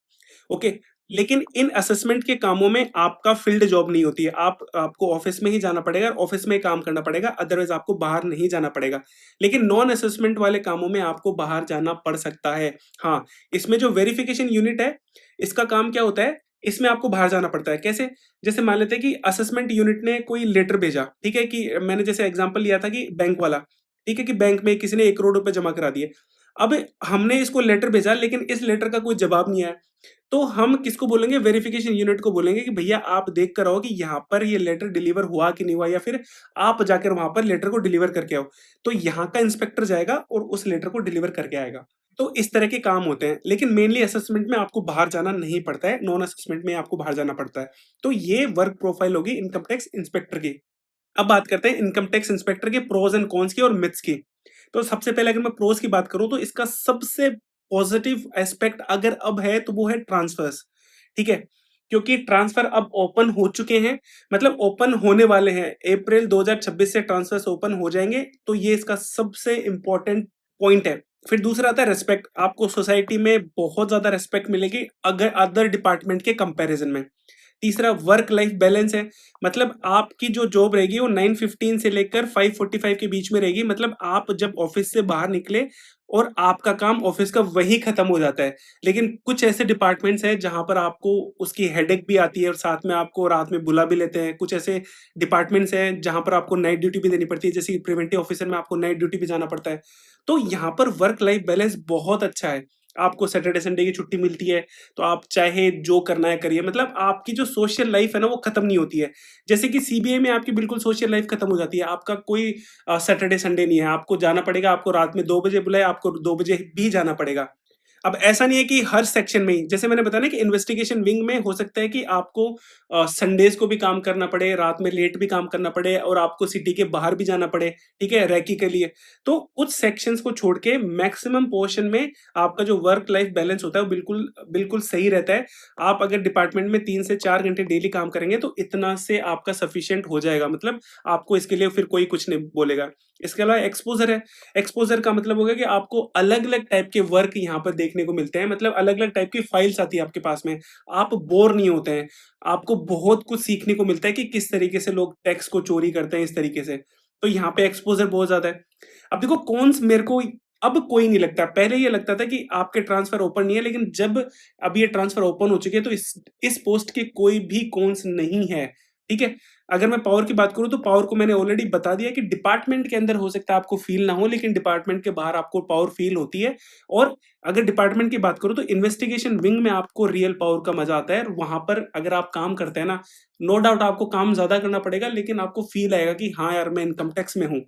ओके? लेकिन इन असेसमेंट के कामों में आपका फील्ड जॉब नहीं होती है। आपको ऑफ़िस में ही जाना पड़ेगा, ऑफ़िस में ही काम करना पड़ेगा, अदरवाइज़ आपको बाहर नहीं जाना पड़ेगा। लेकिन नॉन असेसमेंट वाले कामों में आपको बाहर जाना पड़ सकता है। हाँ, इसमें जो वेरिफिकेशन यूनिट है, इसका काम क्या होता है? इसमें आपको बाहर जाना पड़ता है। कैसे? जैसे मान लेते हैं कि असेसमेंट यूनिट ने कोई लेटर भेजा, ठीक है? कि मैंने जैसे एग्ज़ाम्पल लिया था कि बैंक वाला, ठीक है? कि बैंक में किसी ने 1 करोड़ रुपए जमा करा दिए। अब हमने इसको लेटर भेजा, लेकिन इस लेटर का कोई जवाब नहीं आया। तो हम किसको बोलेंगे? वेरिफिकेशन यूनिट को बोलेंगे कि भैया आप देख कर आओ कि यहाँ पर ये लेटर डिलीवर हुआ कि नहीं हुआ, या फिर आप जाकर वहाँ पर लेटर को डिलीवर करके आओ। तो यहाँ का इंस्पेक्टर जाएगा और उस लेटर को डिलीवर करके आएगा। तो इस तरह के काम होते हैं, लेकिन मेनली असेसमेंट में आपको बाहर जाना नहीं पड़ता है, नॉन असेसमेंट में आपको बाहर जाना पड़ता है। तो ये वर्क प्रोफाइल होगी इनकम टैक्स इंस्पेक्टर की। अब बात करते हैं इनकम टैक्स इंस्पेक्टर के प्रोस एंड कॉन्स की और मिथ्स की। तो सबसे पहले अगर मैं प्रोस की बात करूँ, तो इसका सबसे पॉजिटिव एस्पेक्ट अगर अब है, तो वो है ट्रांसफर्स, ठीक है? क्योंकि ट्रांसफर अब ओपन हो चुके हैं, मतलब ओपन होने वाले हैं। अप्रैल 2026 से ट्रांसफर्स ओपन हो जाएँगे, तो ये इसका सबसे इम्पोर्टेंट पॉइंट है। फिर दूसरा आता है रिस्पेक्ट। आपको सोसाइटी में बहुत ज़्यादा रिस्पेक्ट मिलेगी अगर अदर डिपार्टमेंट के कंपैरिज़न में। तीसरा वर्क लाइफ बैलेंस है, मतलब आपकी जो जॉब रहेगी वो 9:15 से लेकर 5:45 के बीच में रहेगी, मतलब आप जब ऑफिस से बाहर निकले और आपका काम ऑफिस का वहीं खत्म हो जाता है। लेकिन कुछ ऐसे डिपार्टमेंट्स हैं जहाँ पर आपको उसकी हेडेक भी आती है और साथ में आपको रात में बुला भी लेते हैं। कुछ ऐसे डिपार्टमेंट्स हैं जहाँ पर आपको नाइट ड्यूटी भी देनी पड़ती है, जैसे कि प्रिवेंटिव ऑफिसर में आपको नाइट ड्यूटी भी जाना पड़ता है। तो यहाँ पर वर्क लाइफ बैलेंस बहुत अच्छा है। आपको सैटरडे संडे की छुट्टी मिलती है, तो आप चाहे जो करना है करिए। मतलब आपकी जो सोशल लाइफ़ है ना, वो खत्म नहीं होती है। जैसे कि सीबीआई में आपकी बिल्कुल सोशल लाइफ़ खत्म हो जाती है। आपका कोई सैटरडे संडे नहीं है, आपको जाना पड़ेगा, आपको रात में 2 बजे बुलाए, आपको 2 बजे भी जाना पड़ेगा। अब ऐसा नहीं है कि हर सेक्शन में ही, जैसे मैंने बताया ना कि इन्वेस्टिगेशन विंग में हो सकता है कि आपको संडेज़ को भी काम करना पड़े, रात में लेट भी काम करना पड़े और आपको सिटी के बाहर भी जाना पड़े, ठीक है? रेकी के लिए। तो उस सेक्शंस को छोड़ के मैक्सिमम पोर्शन में आपका जो वर्क लाइफ बैलेंस होता है, वो बिल्कुल बिल्कुल सही रहता है। आप अगर डिपार्टमेंट में 3 से 4 घंटे डेली काम करेंगे, तो इतना से आपका सफिशिएंट हो जाएगा। मतलब आपको इसके लिए फिर कोई कुछ नहीं बोलेगा। इसके अलावा एक्सपोज़र है। एक्सपोज़र का मतलब हो गया कि आपको अलग-अलग टाइप के वर्क यहाँ पर देखने को मिलते हैं, मतलब अलग-अलग टाइप की फाइल्स आती है आपके पास में। आप बोर नहीं होते हैं। आपको बहुत कुछ सीखने को मिलता है कि किस तरीके से लोग टैक्स को चोरी करते हैं इस तरीके से। तो यहाँ पे एक्सपोज़र बहुत ज़्यादा है। अब देखो कॉन्स मेरे को अब कोई नहीं लगता। पहले ये लगता था कि आपके ट्रांसफ़र ओपन नहीं है, लेकिन जब अब ये ट्रांसफ़र ओपन हो चुके हैं, तो इस पोस्ट के कोई भी कॉन्स नहीं है, ठीक है? अगर मैं पावर की बात करूँ, तो पावर को मैंने ऑलरेडी बता दिया कि डिपार्टमेंट के अंदर हो सकता है आपको फ़ील ना हो, लेकिन डिपार्टमेंट के बाहर आपको पावर फ़ील होती है। और अगर डिपार्टमेंट की बात करूँ, तो इन्वेस्टिगेशन विंग में आपको रियल पावर का मज़ा आता है। और वहाँ पर अगर आप काम करते हैं ना, नो डाउट आपको काम ज़्यादा करना पड़ेगा, लेकिन आपको फ़ील आएगा कि हाँ यार, मैं इनकम टैक्स में हूँ।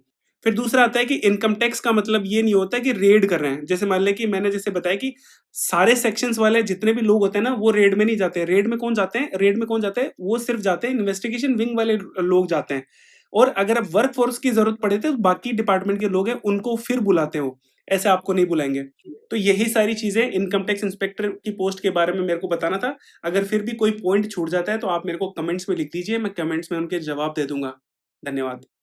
फिर दूसरा आता है कि इनकम टैक्स का मतलब ये नहीं होता कि रेड कर रहे हैं। जैसे मान लें कि मैंने जैसे बताया कि सारे सेक्शंस वाले जितने भी लोग होते हैं ना, वो रेड में नहीं जाते हैं। रेड में कौन जाते हैं? रेड में कौन जाते हैं? वो सिर्फ़ जाते हैं इन्वेस्टिगेशन विंग वाले लोग जाते हैं। और अगर अब वर्क फ़ोर्स की ज़रूरत पड़े तो बाकी डिपार्टमेंट के लोग हैं, उनको फिर बुलाते हैं वो। ऐसे आपको नहीं बुलाएँगे। तो यही सारी चीज़ें इनकम टैक्स इंस्पेक्टर की पोस्ट के बारे में मेरे को बताना था। अगर फिर भी कोई पॉइंट छूट जाता है, तो आप मेरे को कमेंट्स में लिख दीजिए, मैं कमेंट्स में उनके जवाब दे दूँगा। धन्यवाद।